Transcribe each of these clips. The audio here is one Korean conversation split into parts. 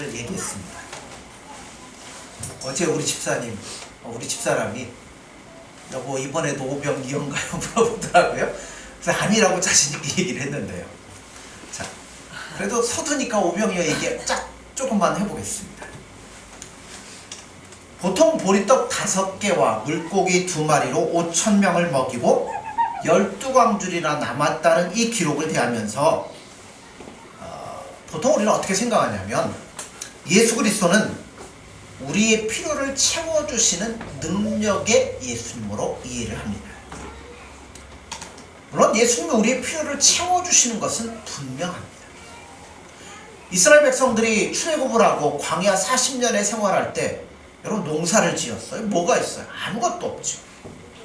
얘기했습니다. 어제 우리 집사람이 여보 이번에도 오병이어인가요? 물어보더라고요. 그래서 아니라고 자신있게 얘기를 했는데요. 자, 그래도 서두니까 오병이어 얘기 조금만 해보겠습니다. 보통 보리떡 5개와 물고기 2마리로 5,000명을 먹이고 12광줄이나 남았다는 이 기록을 대하면서 보통 우리는 어떻게 생각하냐면 예수 그리스도는 우리의 필요를 채워주시는 능력의 예수님으로 이해를 합니다. 물론 예수님이 우리의 필요를 채워주시는 것은 분명합니다. 이스라엘 백성들이 출애굽을 하고 광야 40년의 생활할 때 여러분 농사를 지었어요? 뭐가 있어요? 아무것도 없죠.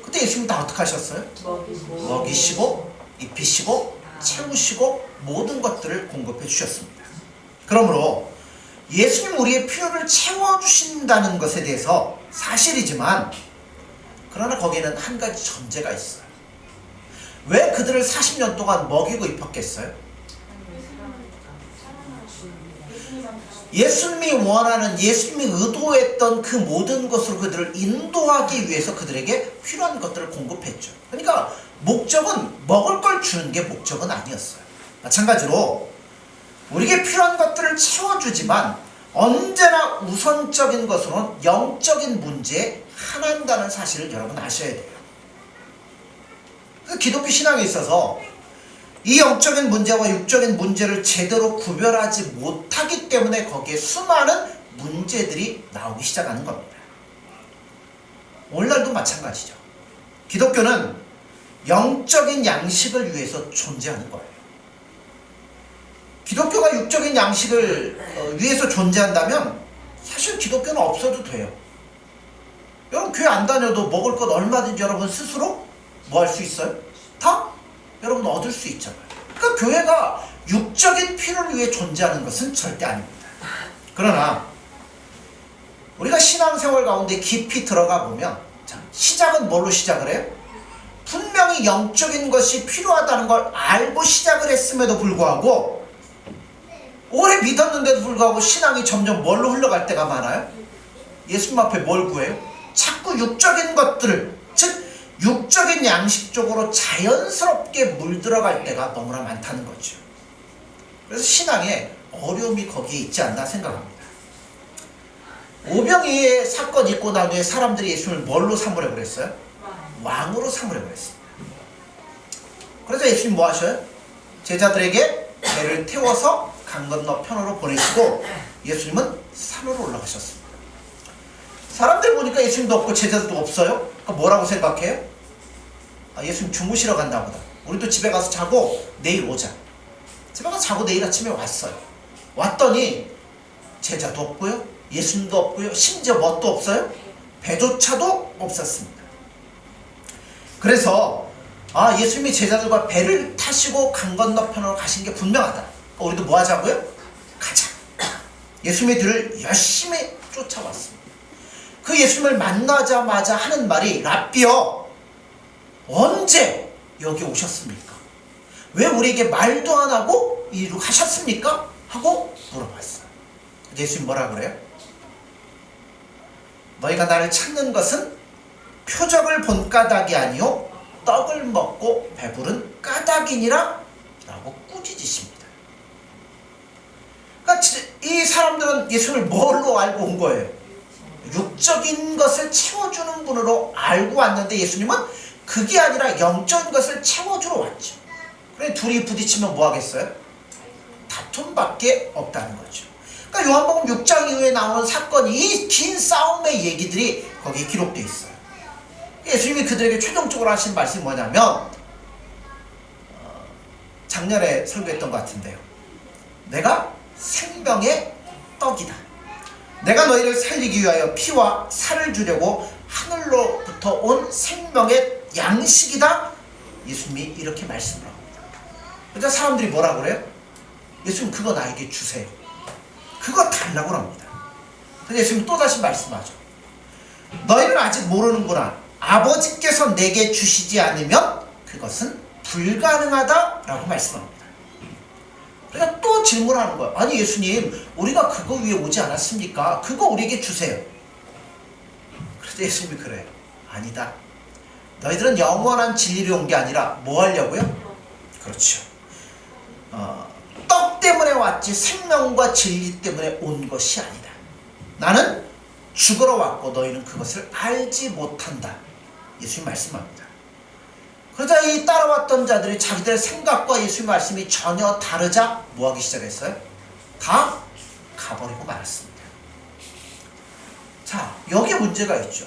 근데 예수님 다 어떻게 하셨어요? 먹이시고 입히시고 채우시고 모든 것들을 공급해 주셨습니다. 그러므로 예수님 우리의 필요를 채워주신다는 것에 대해서 사실이지만 그러나 거기에는 한 가지 전제가 있어요. 왜 그들을 40년 동안 먹이고 입혔겠어요? 예수님이 원하는, 예수님이 의도했던 그 모든 것으로 그들을 인도하기 위해서 그들에게 필요한 것들을 공급했죠. 그러니까 목적은 먹을 걸 주는 게 목적은 아니었어요. 마찬가지로 우리에게 필요한 것들을 채워주지만 언제나 우선적인 것으로는 영적인 문제에 한한다는 사실을 여러분 아셔야 돼요. 기독교 신앙에 있어서 이 영적인 문제와 육적인 문제를 제대로 구별하지 못하기 때문에 거기에 수많은 문제들이 나오기 시작하는 겁니다. 오늘날도 마찬가지죠. 기독교는 영적인 양식을 위해서 존재하는 거예요. 기독교가 육적인 양식을 위해서 존재한다면 사실 기독교는 없어도 돼요. 여러분 교회 안 다녀도 먹을 것 얼마든지 여러분 스스로 뭐 할 수 있어요? 다 여러분 얻을 수 있잖아요. 그러니까 교회가 육적인 필요를 위해 존재하는 것은 절대 아닙니다. 그러나 우리가 신앙생활 가운데 깊이 들어가 보면 시작은 뭘로 시작을 해요? 분명히 영적인 것이 필요하다는 걸 알고 시작을 했음에도 불구하고 오래 믿었는데도 불구하고 신앙이 점점 뭘로 흘러갈 때가 많아요? 예수님 앞에 뭘 구해요? 자꾸 육적인 것들을, 즉 육적인 양식 쪽으로 자연스럽게 물들어갈 때가 너무나 많다는 거죠. 그래서 신앙에 어려움이 거기에 있지 않나 생각합니다. 오병이의 사건이 있고 난 후에 사람들이 예수님을 뭘로 삼으려고 그랬어요? 왕으로 삼으려고 그랬습니다. 그래서 예수님 뭐 하셔요? 제자들에게 배를 태워서 강 건너 편으로 보내시고 예수님은 산으로 올라가셨습니다. 사람들 보니까 예수님도 없고 제자들도 없어요. 그러니까 뭐라고 생각해요? 예수님 주무시러 갔나 보다. 우리도 집에 가서 자고 내일 오자. 집에 가서 자고 내일 아침에 왔어요. 왔더니 제자도 없고요, 예수님도 없고요, 심지어 뭣도 없어요? 배조차도 없었습니다. 그래서 예수님이 제자들과 배를 타시고 강 건너편으로 가신 게 분명하다. 우리도 뭐 하자고요? 가자. 예수님의 뒤를 열심히 쫓아왔습니다. 그 예수님을 만나자마자 하는 말이 라삐여 언제 여기 오셨습니까? 왜 우리에게 말도 안 하고 이리로 가셨습니까? 하고 물어봤어요. 예수님 뭐라 그래요? 너희가 나를 찾는 것은 표적을 본 까닭이 아니요 떡을 먹고 배부른 까닭이니라 라고 꾸짖으십니다. 그러니까 이 사람들은 예수님을 뭘로 알고 온 거예요? 육적인 것을 채워주는 분으로 알고 왔는데 예수님은 그게 아니라 영적인 것을 채워주러 왔죠. 그래 둘이 부딪히면 뭐 하겠어요? 다툼밖에 없다는 거죠. 그러니까 요한복음 6장 이후에 나오는 사건이 이 긴 싸움의 얘기들이 거기에 기록되어 있어요. 예수님이 그들에게 최종적으로 하신 말씀이 뭐냐면 작년에 설교했던 것 같은데요. 내가 생명의 떡이다. 내가 너희를 살리기 위하여 피와 살을 주려고 하늘로부터 온 생명의 양식이다. 예수님이 이렇게 말씀을 합니다. 그러니까 사람들이 뭐라 그래요? 예수님 그거 나에게 주세요. 그거 달라고 합니다. 그래서 예수님이 또다시 말씀하죠. 너희는 아직 모르는구나. 아버지께서 내게 주시지 않으면 그것은 불가능하다라고 말씀합니다. 그러니까 또 질문하는 거야. 아니 예수님, 우리가 그거 위해 오지 않았습니까? 그거 우리에게 주세요. 그래서 예수님이 그래요. 아니다. 너희들은 영원한 진리를 온 게 아니라 뭐 하려고요? 그렇죠. 떡 때문에 왔지 생명과 진리 때문에 온 것이 아니다. 나는 죽으러 왔고 너희는 그것을 알지 못한다. 예수님 말씀합니다. 그러자 이 따라왔던 자들이 자기들의 생각과 예수님 말씀이 전혀 다르자 뭐하기 시작했어요? 다 가버리고 말았습니다. 자, 여기에 문제가 있죠.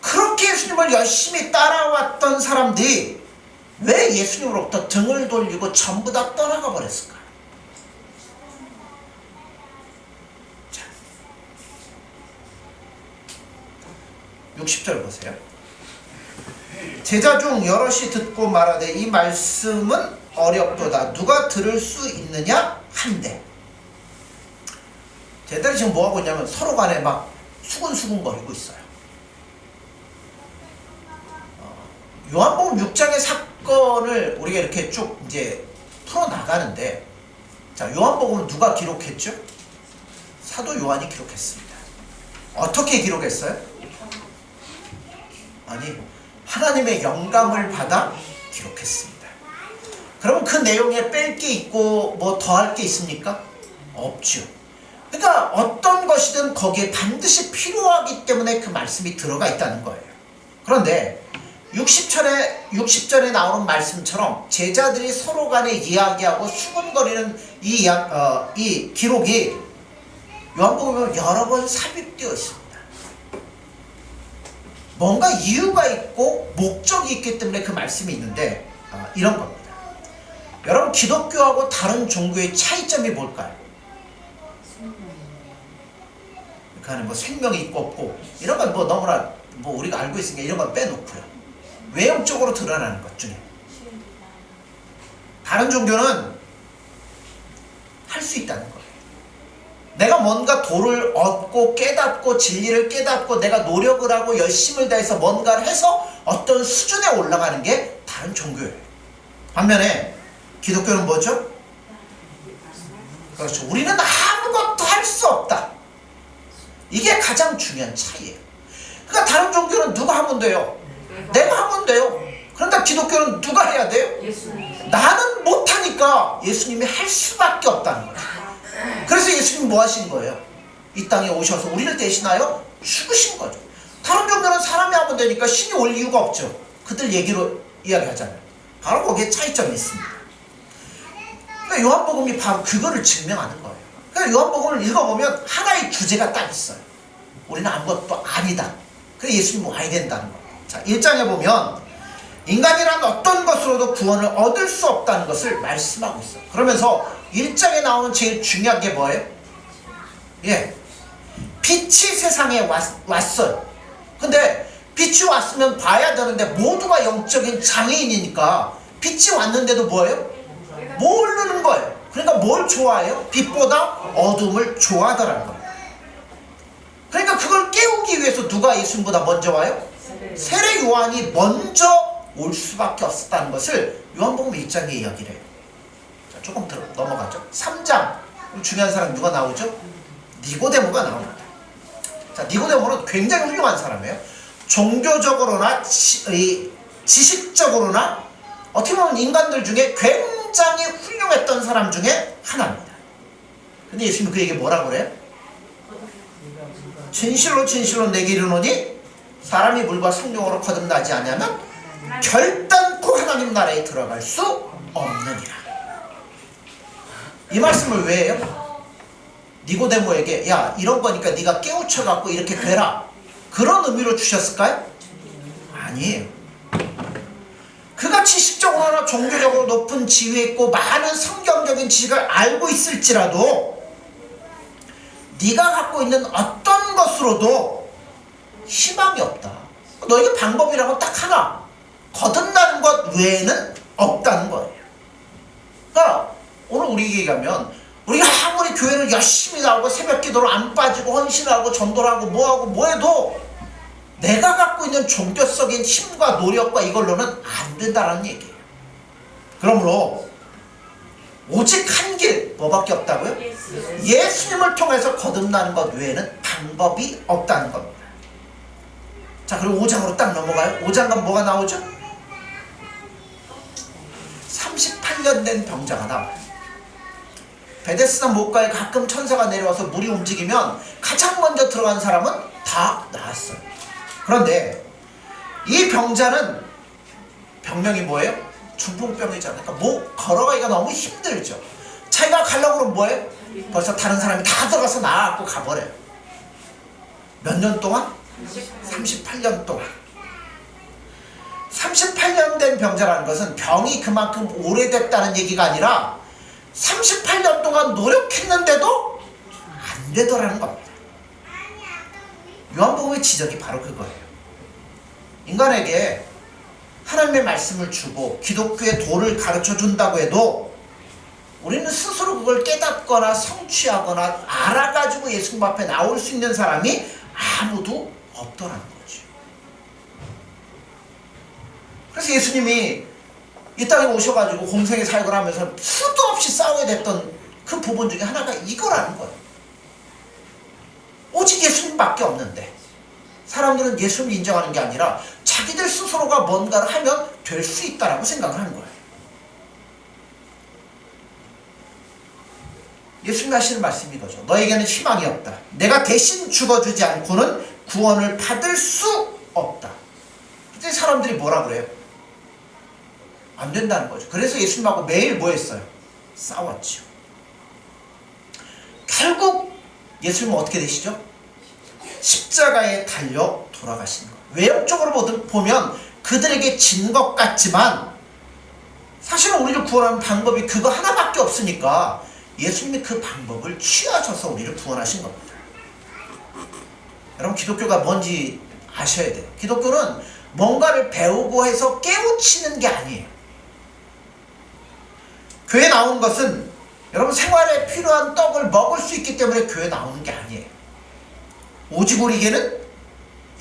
그렇게 예수님을 열심히 따라왔던 사람들이 왜 예수님으로부터 등을 돌리고 전부 다 떠나가 버렸을까요? 자, 60절 보세요. 제자 중 여럿이 듣고 말하되 이 말씀은 어렵도다. 누가 들을 수 있느냐 한데. 제자들이 지금 뭐하고 있냐면 서로 간에 막 수근수근 거리고 있어요. 요한복음 6장의 사건을 우리가 이렇게 쭉 이제 풀어나가는데, 자, 요한복음은 누가 기록했죠? 사도 요한이 기록했습니다. 어떻게 기록했어요? 아니, 하나님의 영감을 받아 기록했습니다. 그럼 그 내용에 뺄 게 있고 뭐 더할 게 있습니까? 없죠. 그러니까 어떤 것이든 거기에 반드시 필요하기 때문에 그 말씀이 들어가 있다는 거예요. 그런데 60절에 나오는 말씀처럼 제자들이 서로 간에 이야기하고 수군거리는 이 기록이 요한복음에 여러 번 삽입되어 있습니다. 뭔가 이유가 있고 목적이 있기 때문에 그 말씀이 있는데 이런 겁니다. 여러분, 기독교하고 다른 종교의 차이점이 뭘까요? 그러니까 뭐 생명이 있고 없고 이런 건 뭐 너무나 뭐 우리가 알고 있으니까 이런 건 빼놓고요. 외형적으로 드러나는 것 중에 다른 종교는 할 수 있다는 거예요. 내가 뭔가 도를 얻고 깨닫고 진리를 깨닫고 내가 노력을 하고 열심을 다해서 뭔가를 해서 어떤 수준에 올라가는 게 다른 종교예요. 반면에 기독교는 뭐죠? 그렇죠. 우리는 아무것도 할 수 없다. 이게 가장 중요한 차이예요. 그러니까 다른 종교는 누가 하면 돼요? 내가 하면 돼요. 그런데 기독교는 누가 해야 돼요? 예수님. 나는 못하니까 예수님이 할 수밖에 없다는 거예요. 그래서 예수님이 뭐 하신 거예요? 이 땅에 오셔서 우리를 대신하여 죽으신 거죠. 다른 종교는 사람이 하면 되니까 신이 올 이유가 없죠. 그들 얘기로 이야기하잖아요. 바로 거기에 차이점이 있습니다. 그러니까 요한복음이 바로 그거를 증명하는 거예요. 그러니까 요한복음을 읽어보면 하나의 주제가 딱 있어요. 우리는 아무것도 아니다. 그래서 예수님이 와야 된다는 거예요. 자, 1장에 보면 인간이란 어떤 것으로도 구원을 얻을 수 없다는 것을 말씀하고 있어요. 그러면서 1장에 나오는 제일 중요한 게 뭐예요? 예, 빛이 세상에 왔어요. 근데 빛이 왔으면 봐야 되는데 모두가 영적인 장애인이니까 빛이 왔는데도 뭐예요? 모르는 거예요. 그러니까 뭘 좋아해요? 빛보다 어둠을 좋아하더라는 거예요. 그러니까 그걸 깨우기 위해서 누가 예수님보다 먼저 와요? 세례 요한이 먼저 올 수밖에 없었다는 것을 요한복음 1장에 이야기를 해요. 자, 조금 넘어가죠. 3장 중요한 사람 누가 나오죠? 니고데모가 나옵니다. 자, 니고데모는 굉장히 훌륭한 사람이에요. 종교적으로나 지식적으로나 어떻게 보면 인간들 중에 굉장히 훌륭했던 사람 중에 하나입니다. 근데 예수님이 그에게 뭐라고 그래요? 진실로 진실로 내게 이르노니 사람이 물과 성령으로 거듭나지 않으면 결단코 하나님 나라에 들어갈 수 없느니라. 이 말씀을 왜 해요? 니고데모에게 야, 이런 거니까 네가 깨우쳐갖고 이렇게 되라, 그런 의미로 주셨을까요? 아니에요. 그가 지식적으로나 종교적으로 높은 지위에 있고 많은 성경적인 지식을 알고 있을지라도 네가 갖고 있는 어떤 것으로도 희망이 없다. 너에게 방법이라고 딱 하나, 거듭나는 것 외에는 없다는 거예요. 그러니까 오늘 우리 얘기하면 우리가 아무리 교회를 열심히 나오고 새벽 기도로 안 빠지고 헌신하고 전도를 하고 뭐하고 뭐해도 내가 갖고 있는 종교적인 힘과 노력과 이걸로는 안 된다는 얘기예요. 그러므로 오직 한 길, 뭐밖에 없다고요? 예수님을 통해서 거듭나는 것 외에는 방법이 없다는 겁니다. 자, 그리고 5장으로 딱 넘어가요. 5장 가면 뭐가 나오죠? 38년 된 병자가 나와요. 베데스다 못가에 가끔 천사가 내려와서 물이 움직이면 가장 먼저 들어간 사람은 다 나았어요. 그런데 이 병자는 병명이 뭐예요? 중풍병이잖아요. 그러니까 뭐 걸어가기가 너무 힘들죠. 자기가 가려고 그러면 뭐예요? 벌써 다른 사람이 다 들어가서 나아갖고 가버려요. 몇 년 동안? 38년 동안. 38년 된 병자라는 것은 병이 그만큼 오래됐다는 얘기가 아니라 38년 동안 노력했는데도 안 되더라는 겁니다. 요한복음의 지적이 바로 그거예요. 인간에게 하나님의 말씀을 주고 기독교의 도를 가르쳐 준다고 해도 우리는 스스로 그걸 깨닫거나 성취하거나 알아가지고 예수님 앞에 나올 수 있는 사람이 아무도 없더라는 거죠. 그래서 예수님이 이 땅에 오셔가지고 공생의 사역을 하면서 수도 없이 싸워야 됐던 그 부분 중에 하나가 이거라는 거예요. 오직 예수님밖에 없는데 사람들은 예수님을 인정하는 게 아니라 자기들 스스로가 뭔가를 하면 될 수 있다라고 생각을 하는 거예요. 예수님이 하시는 말씀이 이거죠. 너에게는 희망이 없다. 내가 대신 죽어주지 않고는 구원을 받을 수 없다. 그때 사람들이 뭐라 그래요? 안 된다는 거죠. 그래서 예수님하고 매일 뭐 했어요? 싸웠죠. 결국 예수님은 어떻게 되시죠? 십자가에 달려 돌아가신 거예요. 외형적으로 보면 그들에게 진 것 같지만 사실은 우리를 구원하는 방법이 그거 하나밖에 없으니까 예수님이 그 방법을 취하셔서 우리를 구원하신 겁니다. 여러분, 기독교가 뭔지 아셔야 돼요. 기독교는 뭔가를 배우고 해서 깨우치는 게 아니에요. 교회 나온 것은 여러분 생활에 필요한 떡을 먹을 수 있기 때문에 교회 나오는 게 아니에요. 오직 우리에게는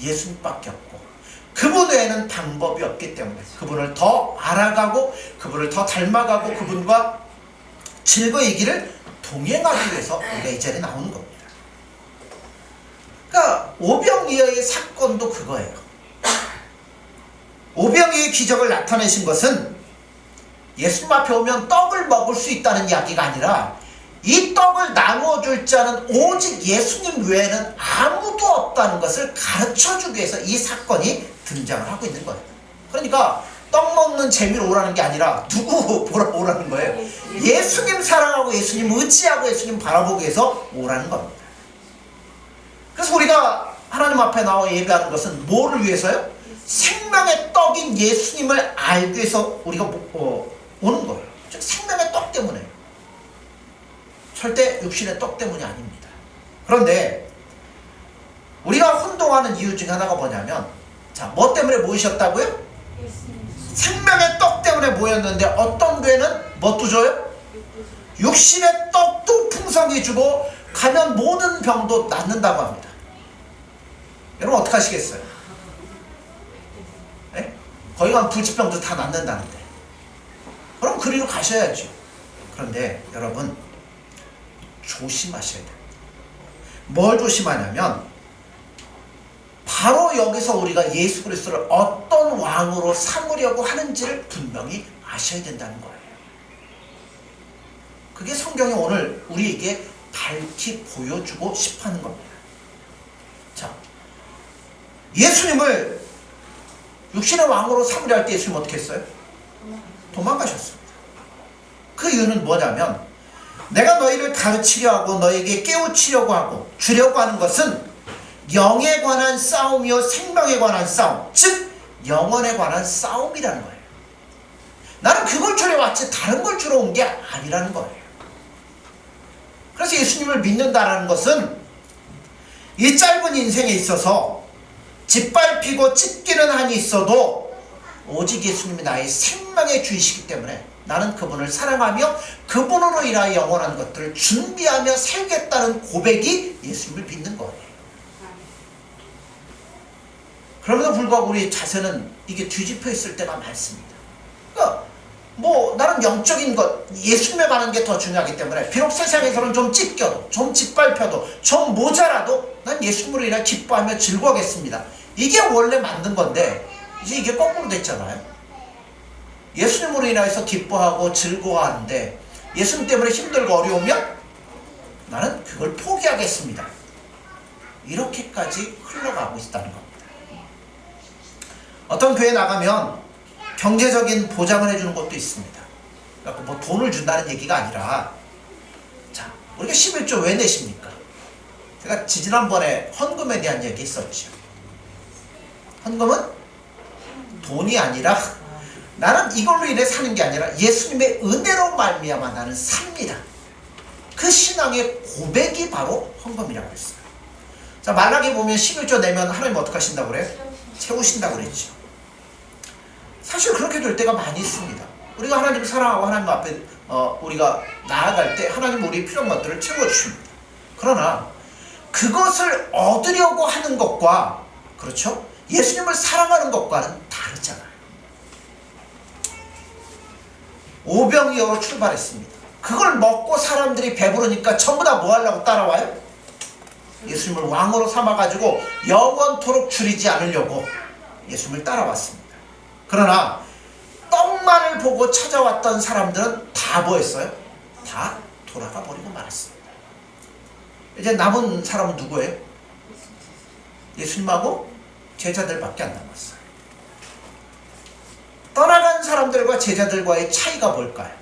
예수님밖에 없고 그분 외에는 방법이 없기 때문에 그분을 더 알아가고 그분을 더 닮아가고 그분과 즐거이 길을 동행하기 위해서 우리가 이 자리에 나오는 겁니다. 그러니까 오병이어의 사건도 그거예요. 오병이어의 기적을 나타내신 것은 예수님 앞에 오면 떡을 먹을 수 있다는 이야기가 아니라 이 떡을 나누어 줄 자는 오직 예수님 외에는 아무도 없다는 것을 가르쳐주기 위해서 이 사건이 등장을 하고 있는 거예요. 그러니까 떡 먹는 재미로 오라는 게 아니라 누구 보러 오라는 거예요? 예수님 사랑하고 예수님 의지하고 예수님 바라보기 위해서 오라는 겁니다. 그래서 우리가 하나님 앞에 나와 예배하는 것은 뭐를 위해서요? 생명의 떡인 예수님을 알기 위해서 우리가 오는 거예요. 즉 생명의 떡 때문에, 절대 육신의 떡 때문이 아닙니다. 그런데 우리가 혼동하는 이유 중에 하나가 뭐냐면, 자, 뭐 때문에 모이셨다고요? 생명의 떡 때문에 모였는데 어떤 교회는 뭣도 줘요? 육신의 떡도 풍성히 주고 가면 모든 병도 낫는다고 합니다. 여러분 어떻게 하시겠어요? 네? 거기 가면 불치병도 다 낫는다는데 그럼 그리로 가셔야죠. 그런데 여러분 조심하셔야 돼요. 뭘 조심하냐면 바로 여기서 우리가 예수 그리스도를 어떤 왕으로 삼으려고 하는지를 분명히 아셔야 된다는 거예요. 그게 성경이 오늘 우리에게 밝히 보여주고 싶어하는 겁니다. 자, 예수님을 육신의 왕으로 삼으려 할 때 예수님은 어떻게 했어요? 도망가셨습니다. 그 이유는 뭐냐면 내가 너희를 가르치려 하고 너에게 깨우치려고 하고 주려고 하는 것은 영에 관한 싸움이요 생명에 관한 싸움, 즉 영혼에 관한 싸움이라는 거예요. 나는 그걸 주려 왔지 다른 걸 주러 온 게 아니라는 거예요. 그래서 예수님을 믿는다는 것은 이 짧은 인생에 있어서 짓밟히고 찢기는 한이 있어도 오직 예수님이 나의 생명의 주이시기 때문에 나는 그분을 사랑하며 그분으로 인하여 영원한 것들을 준비하며 살겠다는 고백이 예수님을 믿는 거예요. 그럼에도 불구하고 우리 자세는 이게 뒤집혀 있을 때가 많습니다. 그러니까 뭐 나는 영적인 것, 예수님에 관한 게 더 중요하기 때문에 비록 세상에서는 좀 찢겨도 좀 짓밟혀도 좀 모자라도 난 예수님으로 인해 기뻐하며 즐거워하겠습니다. 이게 원래 만든 건데 이제 이게 거꾸로 됐잖아요. 예수님으로 인해서 기뻐하고 즐거워하는데 예수님 때문에 힘들고 어려우면 나는 그걸 포기하겠습니다. 이렇게까지 흘러가고 있다는 겁니다. 어떤 교회 나가면 경제적인 보장을 해주는 것도 있습니다. 그러니까 뭐 돈을 준다는 얘기가 아니라, 자, 우리가 11조 왜 내십니까? 제가 지난번에 헌금에 대한 얘기 했었죠. 헌금은 돈이 아니라 나는 이걸로 인해 사는 게 아니라 예수님의 은혜로 말미암아 나는 삽니다. 그 신앙의 고백이 바로 헌금이라고 했어요. 자, 말라기 보면 11조 내면 하나님 어떻게 하신다고 그래요? 채우신다고 그랬죠. 사실 그렇게 될 때가 많이 있습니다. 우리가 하나님을 사랑하고 하나님 앞에 우리가 나아갈 때 하나님 우리 필요한 것들을 채워주십니다. 그러나 그것을 얻으려고 하는 것과, 그렇죠? 예수님을 사랑하는 것과는 다르잖아요. 오병이어로 출발했습니다. 그걸 먹고 사람들이 배부르니까 전부 다 뭐 하려고 따라와요? 예수님을 왕으로 삼아가지고 영원토록 줄이지 않으려고 예수님을 따라왔습니다. 그러나 떡만을 보고 찾아왔던 사람들은 다 뭐했어요? 다 돌아가 버리고 말았습니다. 이제 남은 사람은 누구예요? 예수님하고 제자들밖에 안 남았어요. 떠나간 사람들과 제자들과의 차이가 뭘까요?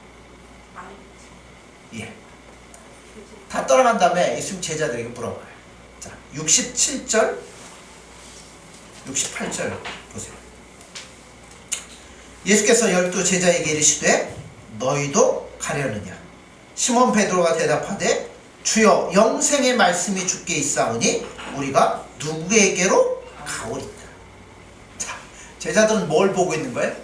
예. 다 떠나간 다음에 예수님 제자들에게 물어봐요. 자, 67절, 68절 보세요. 예수께서 12 제자에게 이르시되 너희도 가려느냐? 시몬 베드로가 대답하되 주여 영생의 말씀이 주께 있사오니 우리가 누구에게로 가오리까? 자, 제자들은 뭘 보고 있는 거예요?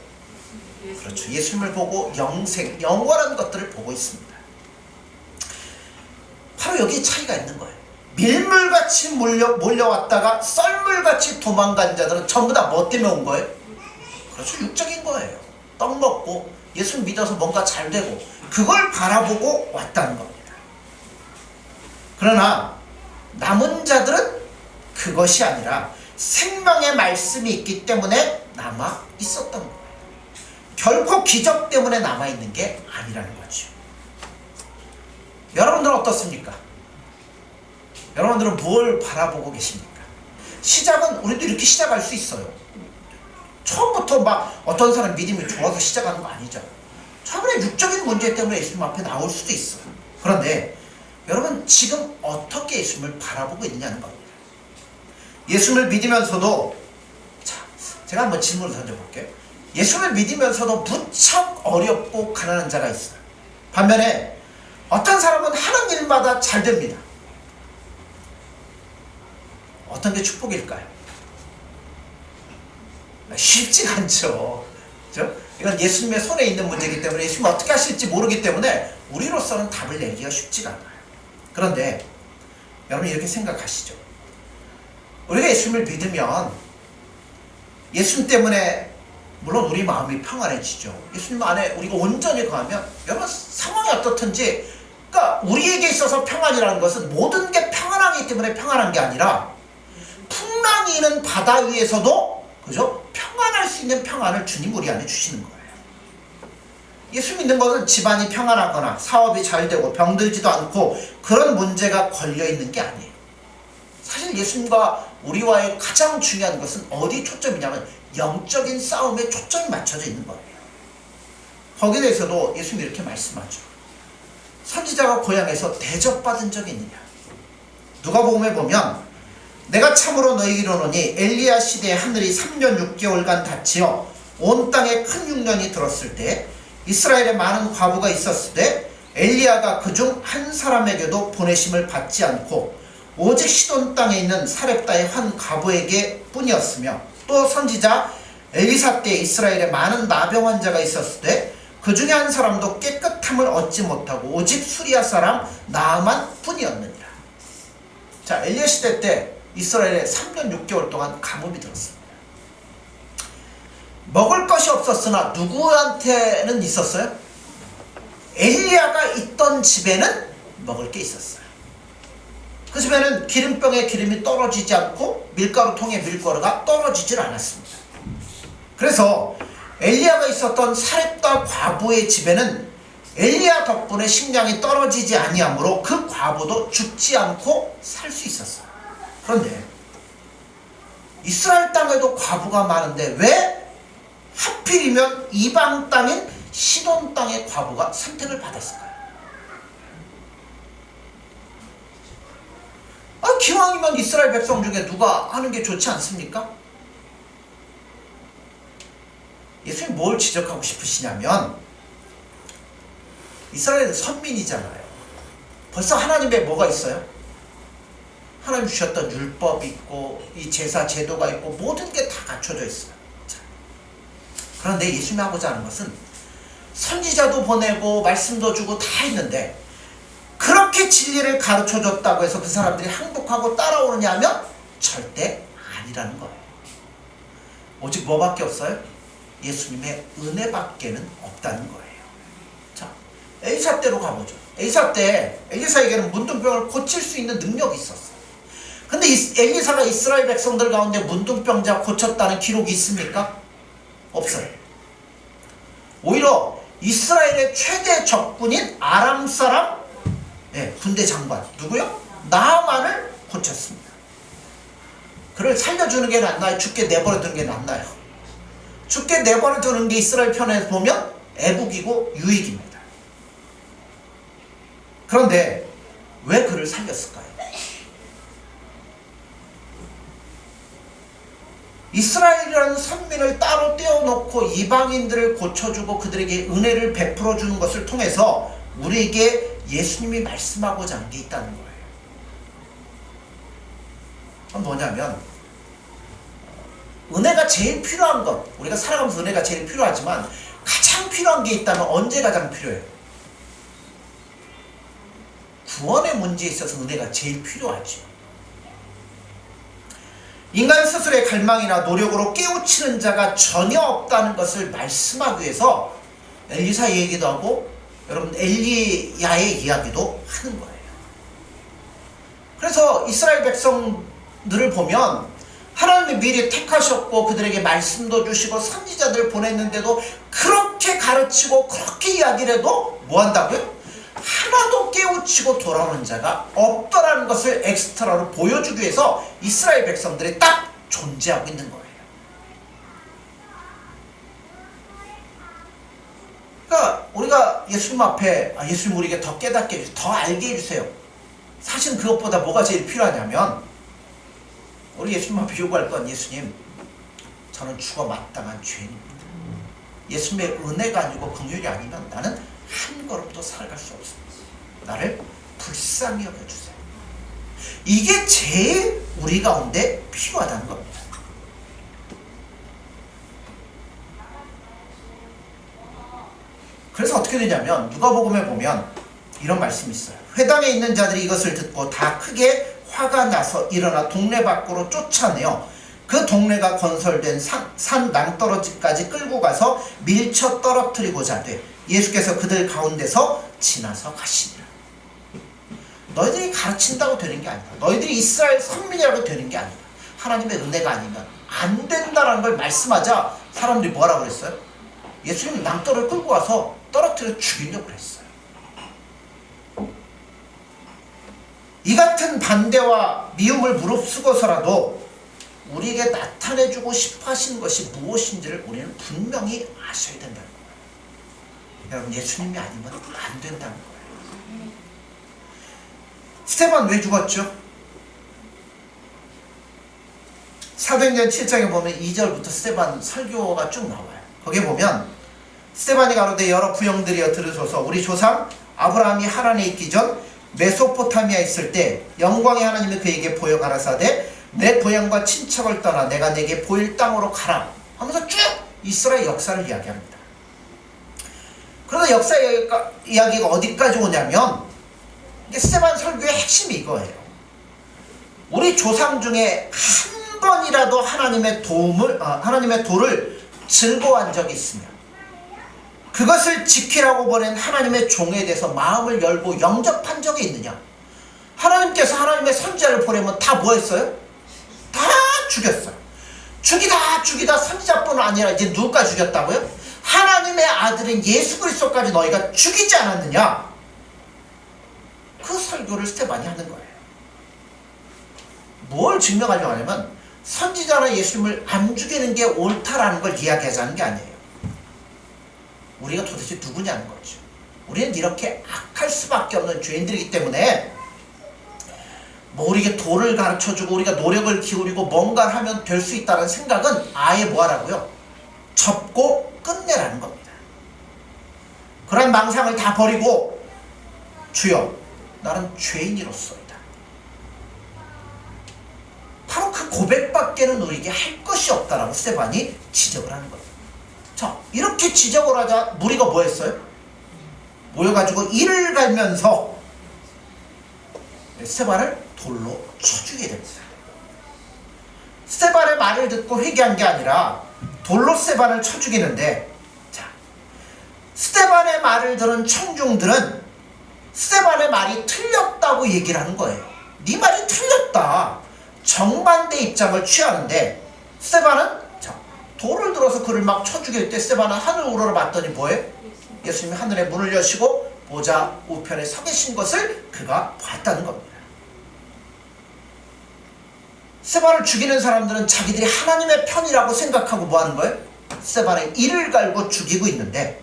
그렇죠. 예수님을 보고 영생, 영원한 것들을 보고 있습니다. 바로 여기 차이가 있는 거예요. 밀물같이 몰려왔다가 썰물같이 도망간 자들은 전부 다 뭐 때문에 온 거예요? 그렇죠. 육적인 거예요. 떡 먹고 예수 믿어서 뭔가 잘 되고 그걸 바라보고 왔다는 겁니다. 그러나 남은 자들은 그것이 아니라 생명의 말씀이 있기 때문에 남아 있었던 거예요. 결코 기적 때문에 남아있는 게 아니라는 거죠. 여러분들은 어떻습니까? 여러분들은 뭘 바라보고 계십니까? 시작은 우리도 이렇게 시작할 수 있어요. 처음부터 막 어떤 사람 믿음이 좋아서 시작하는 거 아니죠. 처음에 육적인 문제 때문에 예수님 앞에 나올 수도 있어요. 그런데 여러분 지금 어떻게 예수님을 바라보고 있느냐는 겁니다. 예수님을 믿으면서도, 자, 제가 한번 질문을 던져볼게요. 예수를 믿으면서도 무척 어렵고 가난한 자가 있어요. 반면에 어떤 사람은 하는 일마다 잘 됩니다. 어떤 게 축복일까요? 쉽지가 않죠. 그렇죠? 이건 예수님의 손에 있는 문제이기 때문에 예수님 어떻게 하실지 모르기 때문에 우리로서는 답을 내기가 쉽지가 않아요. 그런데 여러분 이렇게 생각하시죠. 우리가 예수님을 믿으면 예수님 때문에 물론 우리 마음이 평안해지죠. 예수님 안에 우리가 온전히 거하면 여러분 상황이 어떻든지, 그러니까 우리에게 있어서 평안이라는 것은 모든 게 평안하기 때문에 평안한 게 아니라 풍랑이 있는 바다 위에서도, 그죠? 평안할 수 있는 평안을 주님 우리 안에 주시는 거예요. 예수 믿는 것은 집안이 평안하거나 사업이 잘 되고 병들지도 않고 그런 문제가 걸려있는 게 아니에요. 사실 예수님과 우리와의 가장 중요한 것은 어디 초점이냐면 영적인 싸움에 초점이 맞춰져 있는 거예요. 거기에 대해서도 예수님이 이렇게 말씀하죠. 선지자가 고향에서 대접받은 적이 있느냐? 누가복음에 보면 내가 참으로 너희에게 이르노니 엘리야 시대에 하늘이 3년 6개월간 닫히어 온 땅에 큰 흉년이 들었을 때 이스라엘에 많은 과부가 있었을 때 엘리야가 그중 한 사람에게도 보내심을 받지 않고 오직 시돈 땅에 있는 사렙다의 한 과부에게 뿐이었으며, 또 선지자 엘리사 때 이스라엘에 많은 나병 환자가 있었을 때 그 중에 한 사람도 깨끗함을 얻지 못하고 오직 수리아 사람 나아만 뿐이었느니라. 자, 엘리야 시대 때 이스라엘에 3년 6개월 동안 가뭄이 들었습니다. 먹을 것이 없었으나 누구한테는 있었어요? 엘리야가 있던 집에는 먹을 게 있었어요. 그 집에는 기름병에 기름이 떨어지지 않고 밀가루통에 밀가루가 떨어지질 않았습니다. 그래서 엘리야가 있었던 사렙다 과부의 집에는 엘리야 덕분에 식량이 떨어지지 아니하므로 그 과부도 죽지 않고 살 수 있었어요. 그런데 이스라엘 땅에도 과부가 많은데 왜 하필이면 이방 땅인 시돈 땅의 과부가 선택을 받았을까요? 기왕이면 이스라엘 백성 중에 누가 하는 게 좋지 않습니까? 예수님 뭘 지적하고 싶으시냐면 이스라엘은 선민이잖아요. 벌써 하나님의 뭐가 있어요? 하나님 주셨던 율법이 있고 이 제사 제도가 있고 모든 게 다 갖춰져 있어요. 자, 그런데 예수님이 하고자 하는 것은 선지자도 보내고 말씀도 주고 다 있는데 그렇게 진리를 가르쳐줬다고 해서 그 사람들이 항복하고 따라오느냐 하면 절대 아니라는 거예요. 오직 뭐밖에 없어요? 예수님의 은혜밖에는 없다는 거예요. 자, 엘리사 때로 가보죠. 엘리사 때 엘리사에게는 문둥병을 고칠 수 있는 능력이 있었어요. 근데 엘리사가 이스라엘 백성들 가운데 문둥병자 고쳤다는 기록이 있습니까? 없어요. 오히려 이스라엘의 최대 적군인 아람 사람 군대 장관 누구요? 나아만을 고쳤습니다. 그를 살려주는 게 낫나요? 죽게 내버려두는 게 낫나요? 죽게 내버려두는 게 이스라엘 편에서 보면 애국이고 유익입니다. 그런데 왜 그를 살렸을까요? 이스라엘이라는 선민을 따로 떼어놓고 이방인들을 고쳐주고 그들에게 은혜를 베풀어주는 것을 통해서 우리에게 예수님이 말씀하고자 한 게 있다는 거예요. 그건 뭐냐면 은혜가 제일 필요한 것, 우리가 살아가면서 은혜가 제일 필요하지만 가장 필요한 게 있다면 언제 가장 필요해요? 구원의 문제에 있어서 은혜가 제일 필요하죠. 인간 스스로의 갈망이나 노력으로 깨우치는 자가 전혀 없다는 것을 말씀하기 위해서 엘리사 얘기도 하고 여러분 엘리야의 이야기도 하는 거예요. 그래서 이스라엘 백성들을 보면 하나님이 미리 택하셨고 그들에게 말씀도 주시고 선지자들 보냈는데도 그렇게 가르치고 그렇게 이야기를 해도 뭐 한다고요? 하나도 깨우치고 돌아오는 자가 없더라는 것을 엑스트라로 보여주기 위해서 이스라엘 백성들이 딱 존재하고 있는 거예요. 그러니까 우리가 예수님 앞에 예수님 우리에게 더 깨닫게 해주세요. 더 알게 해주세요. 사실 그것보다 뭐가 제일 필요하냐면 우리 예수님 앞에 요구할 건 예수님 저는 죽어 마땅한 죄인입니다. 예수님의 은혜가 아니고 긍휼이 아니면 나는 한 걸음도 살아갈 수 없습니다. 나를 불쌍히 여겨주세요. 이게 제일 우리 가운데 필요하다는 겁니다. 그래서 어떻게 되냐면 누가복음에 보면 이런 말씀이 있어요. 회당에 있는 자들이 이것을 듣고 다 크게 화가 나서 일어나 동네 밖으로 쫓아내어 그 동네가 건설된 산 낭떠러지까지 끌고 가서 밀쳐 떨어뜨리고자 돼 예수께서 그들 가운데서 지나서 가시니라. 너희들이 가르친다고 되는 게 아니다. 너희들이 이스라엘 선민이라고 되는 게 아니다. 하나님의 은혜가 아니면 안 된다라는 걸 말씀하자 사람들이 뭐라고 그랬어요? 예수님이 낭떠러를 끌고 와서 떨어뜨려 죽이려고 그랬어요. 이 같은 반대와 미움을 무릅쓰고서라도 우리에게 나타내주고 싶어 하시는 것이 무엇인지를 우리는 분명히 아셔야 된다는 거예요. 여러분 예수님이 아니면 안 된다는 거예요. 스데반 왜 죽었죠? 사도행전 7장에 보면 2절부터 스데반 설교가 쭉 나와요. 거기에 보면 스데반이 가로되 여러 부형들이여 들으소서. 우리 조상 아브라함이 하란에 있기 전 메소포타미아에 있을 때 영광의 하나님이 그에게 보여 가라사대 내 고향과 친척을 떠나 내가 내게 보일 땅으로 가라 하면서 쭉 이스라엘 역사를 이야기합니다. 그러나 역사 이야기가 어디까지 오냐면 스데반 설교의 핵심이 이거예요. 우리 조상 중에 한 번이라도 하나님의 도를 즐거워한 적이 있으며 그것을 지키라고 보낸 하나님의 종에 대해서 마음을 열고 영접한 적이 있느냐? 하나님께서 하나님의 선지자를 보내면 다 뭐 했어요? 다 죽였어요. 죽이다 선지자뿐 아니라 이제 누구까지 죽였다고요? 하나님의 아들인 예수 그리스도까지 너희가 죽이지 않았느냐? 그 설교를 스테반이 하는 거예요. 뭘 증명하려고 하냐면 선지자나 예수님을 안 죽이는 게 옳다라는 걸 이야기하자는 게 아니에요. 우리가 도대체 누구냐는 거죠. 우리는 이렇게 악할 수밖에 없는 죄인들이기 때문에 뭐 우리에게 도를 가르쳐주고 우리가 노력을 기울이고 뭔가를 하면 될 수 있다는 생각은 아예 뭐하라고요? 접고 끝내라는 겁니다. 그런 망상을 다 버리고 주여 나는 죄인이로소이다. 바로 그 고백밖에는 우리에게 할 것이 없다라고 스테반이 지적을 하는 거예요. 자, 이렇게 지적을 하자 무리가 뭐 했어요? 모여가지고 이를 갈면서 스테반을 돌로 쳐 죽이게 됩니다. 스테반의 말을 듣고 회개한 게 아니라 돌로 스테반을 쳐 죽이는데, 자, 스테반의 말을 들은 청중들은 스테반의 말이 틀렸다고 얘기를 하는 거예요. 네 말이 틀렸다. 정반대 입장을 취하는데 스테반은 자, 돌을 들어서 그를 막 쳐 죽일 때 스테반은 하늘 우러러 봤더니 뭐예요? 예수님이 하늘의 문을 여시고 보좌 우편에 서 계신 것을 그가 봤다는 겁니다. 스테반을 죽이는 사람들은 자기들이 하나님의 편이라고 생각하고 뭐 하는 거예요? 스테반의 이를 갈고 죽이고 있는데,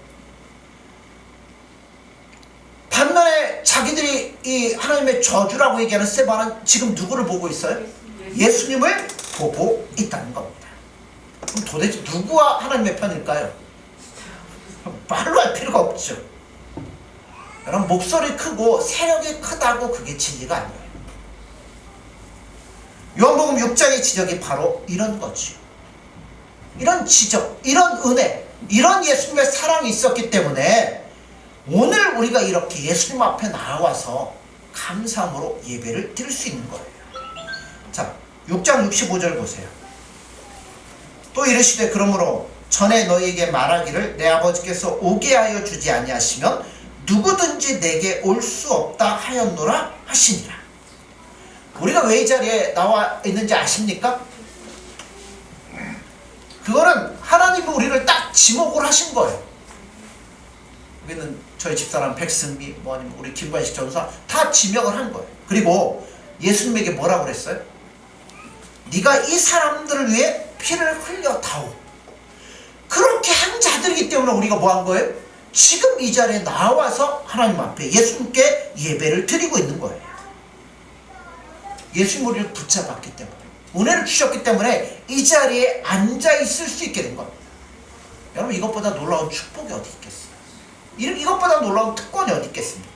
반면에 자기들이 이 하나님의 저주라고 얘기하는 스테반은 지금 누구를 보고 있어요? 예수님을 보고 있다는 겁니다. 그럼 도대체 누구와 하나님의 편일까요? 말로 할 필요가 없죠. 여러분, 목소리 크고 세력이 크다고 그게 진리가 아니에요. 요한복음 6장의 지적이 바로 이런 거죠. 이런 지적, 이런 은혜, 이런 예수님의 사랑이 있었기 때문에 오늘 우리가 이렇게 예수님 앞에 나와서 감사함으로 예배를 드릴 수 있는 거예요. 자, 6장 65절 보세요. 또 이르시되 그러므로 전에 너희에게 말하기를 내 아버지께서 오게 하여 주지 아니하시면 누구든지 내게 올 수 없다 하였노라 하시니라. 우리가 왜 이 자리에 나와 있는지 아십니까? 그거는 하나님이 우리를 딱 지목을 하신 거예요. 우리는 저희 집사람 백승미, 뭐 아니면 우리 김관식 전사 다 지명을 한 거예요. 그리고 예수님에게 뭐라고 그랬어요? 네가 이 사람들을 위해 피를 흘려다오. 그렇게 한 자들이기 때문에 우리가 뭐 한 거예요? 지금 이 자리에 나와서 하나님 앞에 예수님께 예배를 드리고 있는 거예요. 예수님 우리를 붙잡았기 때문에, 은혜를 주셨기 때문에 이 자리에 앉아 있을 수 있게 된 겁니다. 여러분, 이것보다 놀라운 축복이 어디 있겠어요? 이것보다 놀라운 특권이 어디 있겠습니까?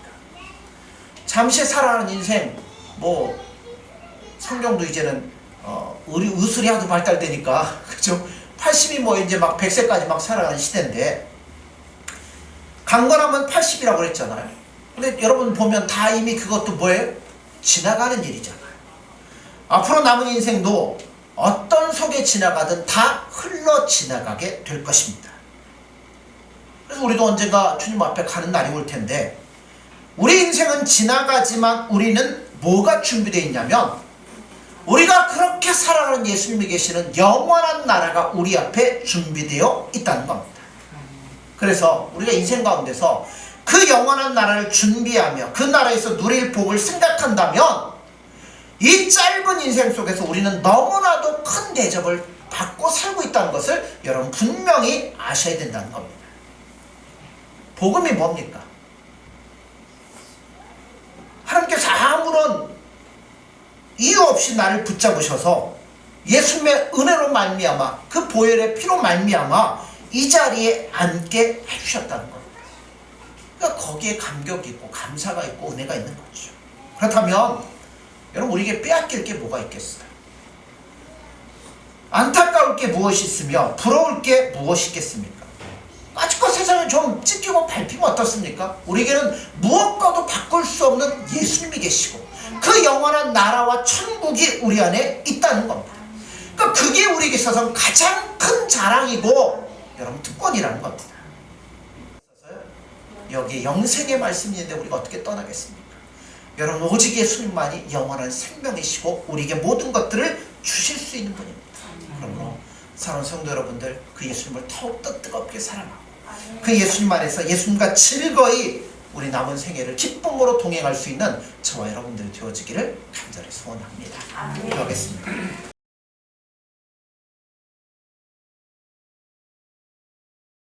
잠시 살아가는 인생, 뭐 성경도 이제는 의술이 하도 발달되니까 그죠? 80이 뭐 이제 막 100세까지 막 살아가는 시대인데, 강건하면 80이라고 그랬잖아요. 근데 여러분 보면 다 이미 그것도 뭐예요? 지나가는 일이잖아요. 앞으로 남은 인생도 어떤 속에 지나가든 다 흘러 지나가게 될 것입니다. 그래서 우리도 언젠가 주님 앞에 가는 날이 올 텐데, 우리 인생은 지나가지만 우리는 뭐가 준비되어 있냐면, 우리가 그렇게 살아가는 예수님이 계시는 영원한 나라가 우리 앞에 준비되어 있다는 겁니다. 그래서 우리가 인생 가운데서 그 영원한 나라를 준비하며 그 나라에서 누릴 복을 생각한다면, 이 짧은 인생 속에서 우리는 너무나도 큰 대접을 받고 살고 있다는 것을 여러분 분명히 아셔야 된다는 겁니다. 복음이 뭡니까? 하나님께서 아무런 이유 없이 나를 붙잡으셔서 예수님의 은혜로 말미암아, 그 보혈의 피로 말미암아 이 자리에 앉게 해주셨다는 겁니다. 그러니까 거기에 감격이 있고 감사가 있고 은혜가 있는 거죠. 그렇다면 여러분, 우리에게 빼앗길 게 뭐가 있겠어요? 안타까울 게 무엇이 있으며 부러울 게 무엇이 있겠습니까? 아직껏 세상에 좀 찢기고 밟히면 어떻습니까? 우리에게는 무엇과도 바꿀 수 없는 예수님이 계시고 그 영원한 나라와 천국이 우리 안에 있다는 겁니다. 그러니까 그게 우리에게 있어서는 가장 큰 자랑이고 여러분 특권이라는 겁니다. 여기 영생의 말씀이 있는데 우리가 어떻게 떠나겠습니까? 여러분 오직 예수님만이 영원한 생명이시고 우리에게 모든 것들을 주실 수 있는 분입니다. 그러므로 사랑하는 성도 여러분들, 그 예수님을 더욱더 뜨겁게 사랑하고 그 예수님 안에서 예수님과 즐거이 우리 남은 생애를 기쁨으로 동행할 수 있는 저와 여러분들이 되어지기를 간절히 소원합니다. 기도하겠습니다.